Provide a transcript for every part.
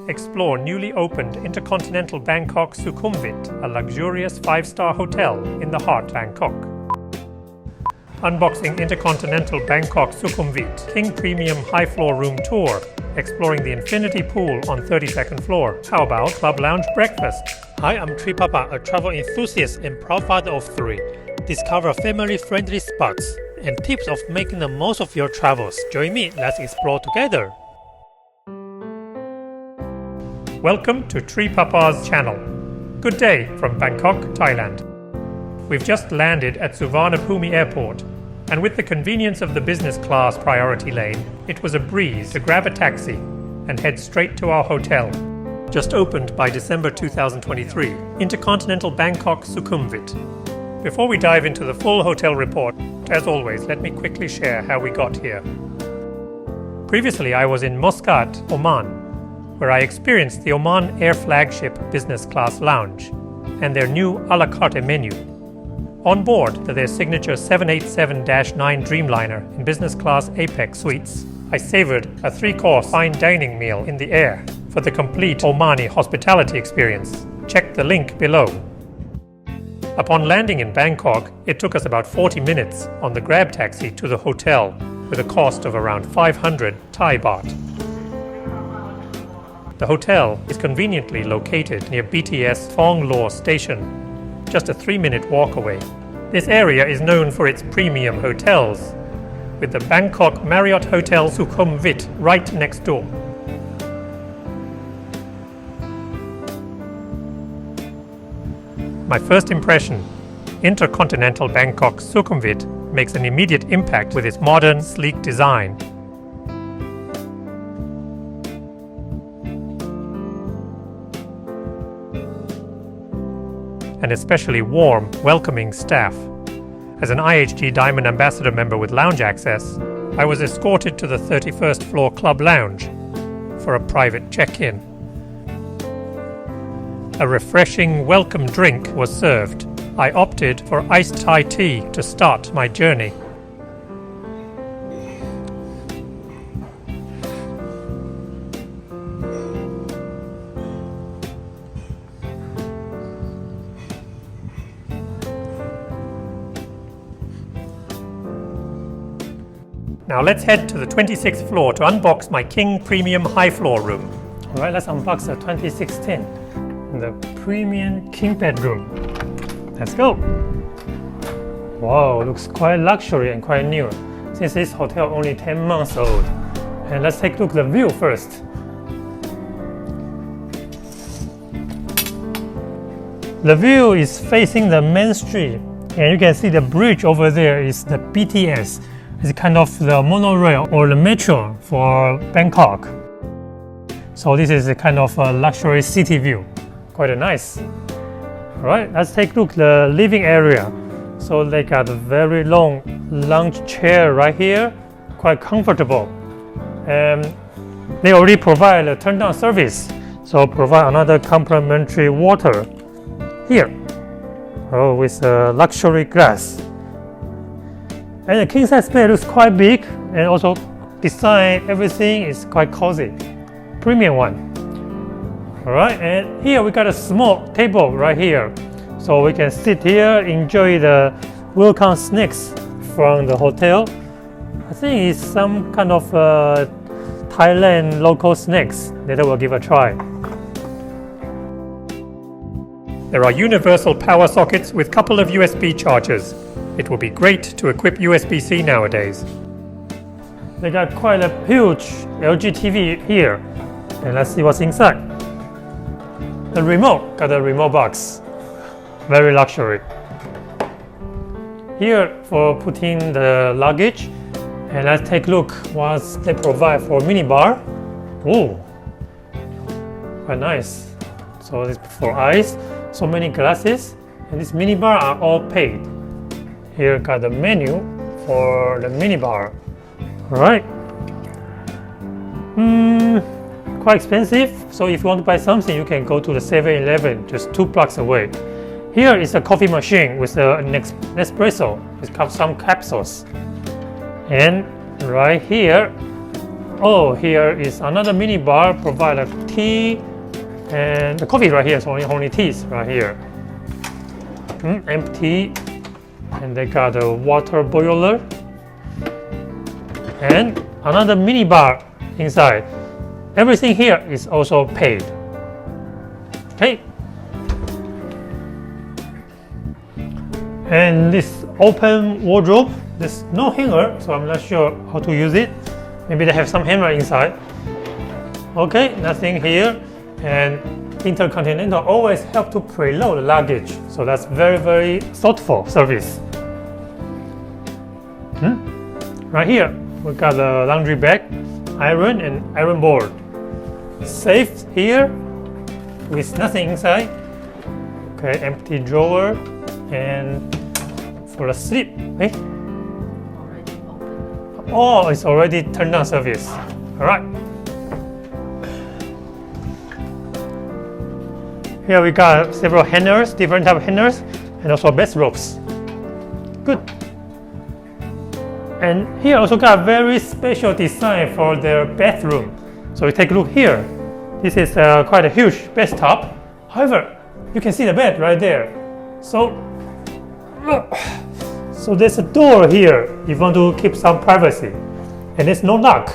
explore newly opened InterContinental Bangkok Sukhumvit, a luxurious 5-star hotel in the heart of Bangkok. Unboxing InterContinental Bangkok Sukhumvit King Premium High Floor Room Tour, exploring the infinity pool on 32nd floor. How about Club Lounge Breakfast? Hi, I'm Tri Papa, a travel enthusiast and proud father of 3. Discover family-friendly spots and tips of making the most of your travels. Join me, let's explore together. Welcome to Tri Papa's channel. Good day from Bangkok, Thailand. We've just landed at Suvarnabhumi Airport, and with the convenience of the business class priority lane, it was a breeze to grab a taxi and head straight to our hotel. Just opened by December 2023, InterContinental Bangkok Sukhumvit. Before we dive into the full hotel report, as always, let me quickly share how we got here. Previously, I was in Muscat, Oman, where I experienced the Oman Air Flagship Business Class Lounge and their new a la carte menu. On board their signature 787-9 Dreamliner in business class Apex suites, I savored a 3-course fine dining meal in the air for the complete Omani hospitality experience. Check the link below. Upon landing in Bangkok, it took us about 40 minutes on the grab taxi to the hotel with a cost of around 500 Thai baht. The hotel is conveniently located near BTS Thong Lo station, just a 3-minute walk away. This area is known for its premium hotels, with the Bangkok Marriott Hotel Sukhumvit right next door. My first impression, InterContinental Bangkok Sukhumvit makes an immediate impact with its modern, sleek design. And especially warm, welcoming staff. As an IHG Diamond Ambassador member with lounge access, I was escorted to the 31st floor Club Lounge for a private check-in. A refreshing welcome drink was served. I opted for iced Thai tea to start my journey. Now let's head to the 26th floor to unbox my King Premium High Floor room. Alright, let's unbox the 2016, the Premium King Bedroom. Let's go! Wow, looks quite luxury and quite new, since this hotel only 10 months old. And let's take a look at the view first. The view is facing the main street, and you can see the bridge over there is the BTS. It's kind of the monorail or the metro for Bangkok. So this is a kind of a luxury city view. Quite nice. Alright, let's take a look at the living area. So they got a very long lounge chair right here, quite comfortable. And they already provide a turn down service. So provide another complimentary water here. Oh, with a luxury glass. And the king size bed looks quite big, and also design, everything is quite cozy. Premium one. Alright, and here we got a small table right here. So we can sit here, enjoy the welcome snacks from the hotel. I think it's some kind of Thailand local snacks that I will give a try. There are universal power sockets with couple of USB chargers. It will be great to equip USB-C nowadays. They got quite a huge LG TV here. And let's see what's inside. The remote, got a remote box. Very luxury. Here for putting the luggage. And let's take a look what they provide for minibar. Oh, quite nice. So this for ice, so many glasses. And this minibar are all paid. Here got the menu for the minibar. Alright. Quite expensive, so if you want to buy something, you can go to the 7-Eleven, just 2 blocks away. Here is a coffee machine with an Nespresso with some capsules. And right here, Oh, here is another mini bar, provide a tea and the coffee right here, so only teas right here. Empty. And they got a water boiler and another mini bar inside. Everything here is also paid. Okay. And this open wardrobe, there's no hanger, so I'm not sure how to use it. Maybe they have some hanger inside. Okay, nothing here. And InterContinental always help to preload luggage, so that's very thoughtful service. Right here, we got a laundry bag, iron and iron board. Safe here with nothing inside. Okay, empty drawer and for a slip. Already open. Oh, it's already turned on service. All right. Here we got several hangers, different type of hangers, and also bathrobes. Good. And here also got very special design for their bathroom. So we take a look here. This is quite a huge bathtub. However, you can see the bed right there. So there's a door here if you want to keep some privacy. And there's no lock.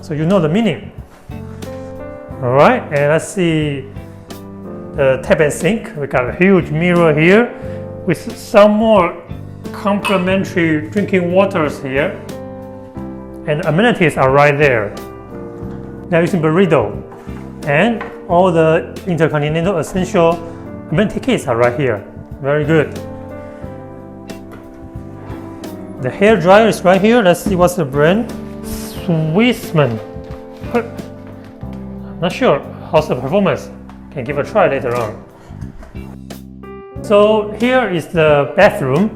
So you know the meaning. Alright, and let's see the tap and sink. We got a huge mirror here with some more complimentary drinking waters here. And amenities are right there. They're using burrito. And all the InterContinental essential amenity kits are right here. Very good. The hair dryer is right here. Let's see what's the brand. Swissman. Not sure how's the performance. Can give a try later on. So here is the bathroom.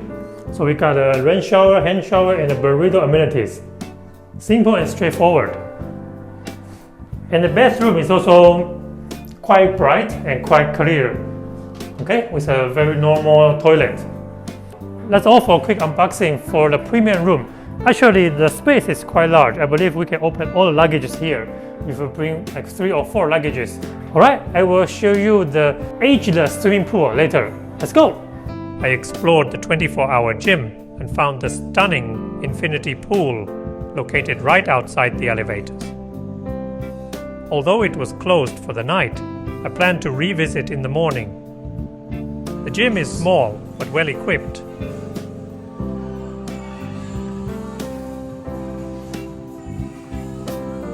So we got a rain shower, hand shower, and a burrito amenities. Simple and straightforward. And the bathroom is also quite bright and quite clear. Okay, with a very normal toilet. That's all for a quick unboxing for the premium room. Actually, the space is quite large. I believe we can open all the luggages here if you bring like 3 or 4 luggages. Alright, I will show you the ageless swimming pool later. Let's go! I explored the 24-hour gym and found the stunning infinity pool located right outside the elevators. Although it was closed for the night, I plan to revisit in the morning. The gym is small but well equipped.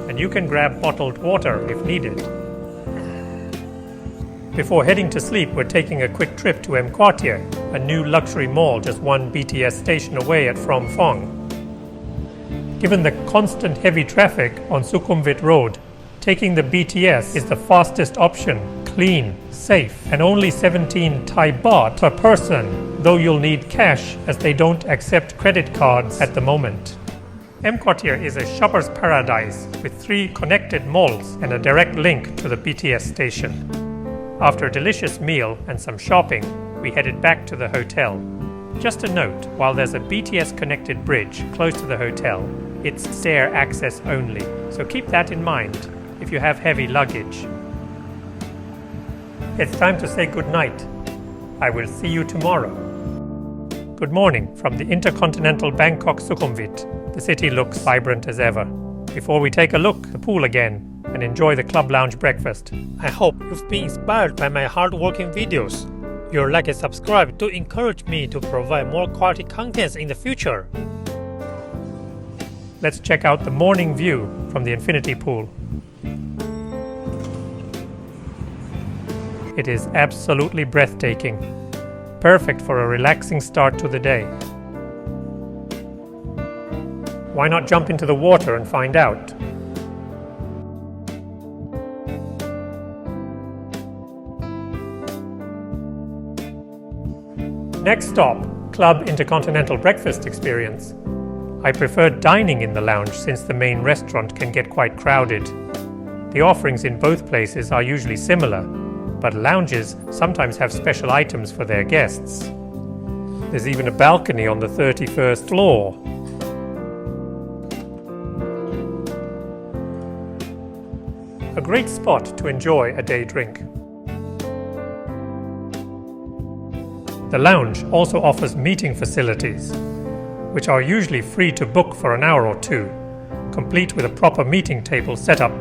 And you can grab bottled water if needed. Before heading to sleep, we're taking a quick trip to EmQuartier, a new luxury mall just one BTS station away at Phrom Phong. Given the constant heavy traffic on Sukhumvit Road, taking the BTS is the fastest option, clean, safe, and only 17 Thai baht per person, though you'll need cash as they don't accept credit cards at the moment. EmQuartier is a shopper's paradise with 3 connected malls and a direct link to the BTS station. After a delicious meal and some shopping, we headed back to the hotel. Just a note, while there's a BTS-connected bridge close to the hotel, it's stair access only, so keep that in mind if you have heavy luggage. It's time to say good night. I will see you tomorrow. Good morning from the InterContinental Bangkok Sukhumvit. The city looks vibrant as ever. Before we take a look at the pool again and enjoy the club lounge breakfast, I hope you've been inspired by my hard-working videos. Your like and subscribe to encourage me to provide more quality contents in the future. Let's check out the morning view from the infinity pool. It is absolutely breathtaking. Perfect for a relaxing start to the day. Why not jump into the water and find out? Next stop, Club InterContinental Breakfast Experience. I prefer dining in the lounge since the main restaurant can get quite crowded. The offerings in both places are usually similar, but lounges sometimes have special items for their guests. There's even a balcony on the 31st floor. great spot to enjoy a day drink. The lounge also offers meeting facilities, which are usually free to book for an hour or two, complete with a proper meeting table set up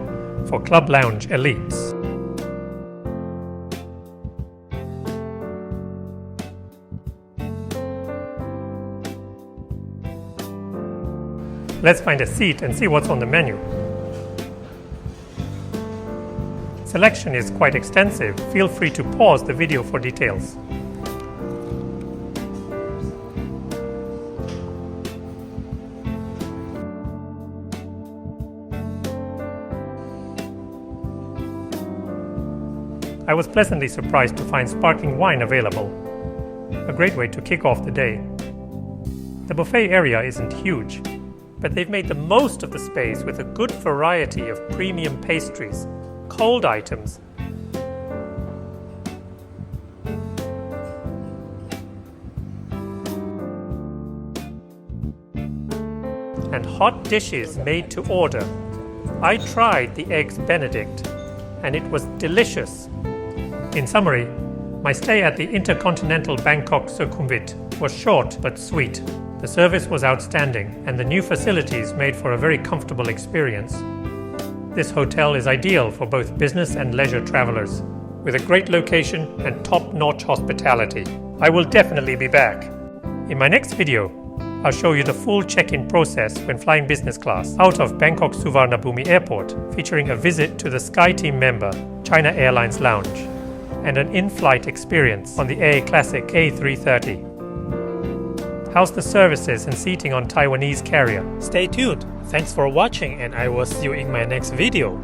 for club lounge elites. Let's find a seat and see what's on the menu. Selection is quite extensive. Feel free to pause the video for details. I was pleasantly surprised to find sparkling wine available. A great way to kick off the day. The buffet area isn't huge, but they've made the most of the space with a good variety of premium pastries, cold items, and hot dishes made to order. I tried the Eggs Benedict, and it was delicious. In summary, my stay at the InterContinental Bangkok Sukhumvit was short but sweet. The service was outstanding, and the new facilities made for a very comfortable experience. This hotel is ideal for both business and leisure travelers, with a great location and top-notch hospitality. I will definitely be back. In my next video, I'll show you the full check-in process when flying business class out of Bangkok Suvarnabhumi Airport, featuring a visit to the SkyTeam member China Airlines Lounge and an in-flight experience on the Air Classic A330. How's the services and seating on Taiwanese carrier? Stay tuned. Thanks for watching, and I will see you in my next video.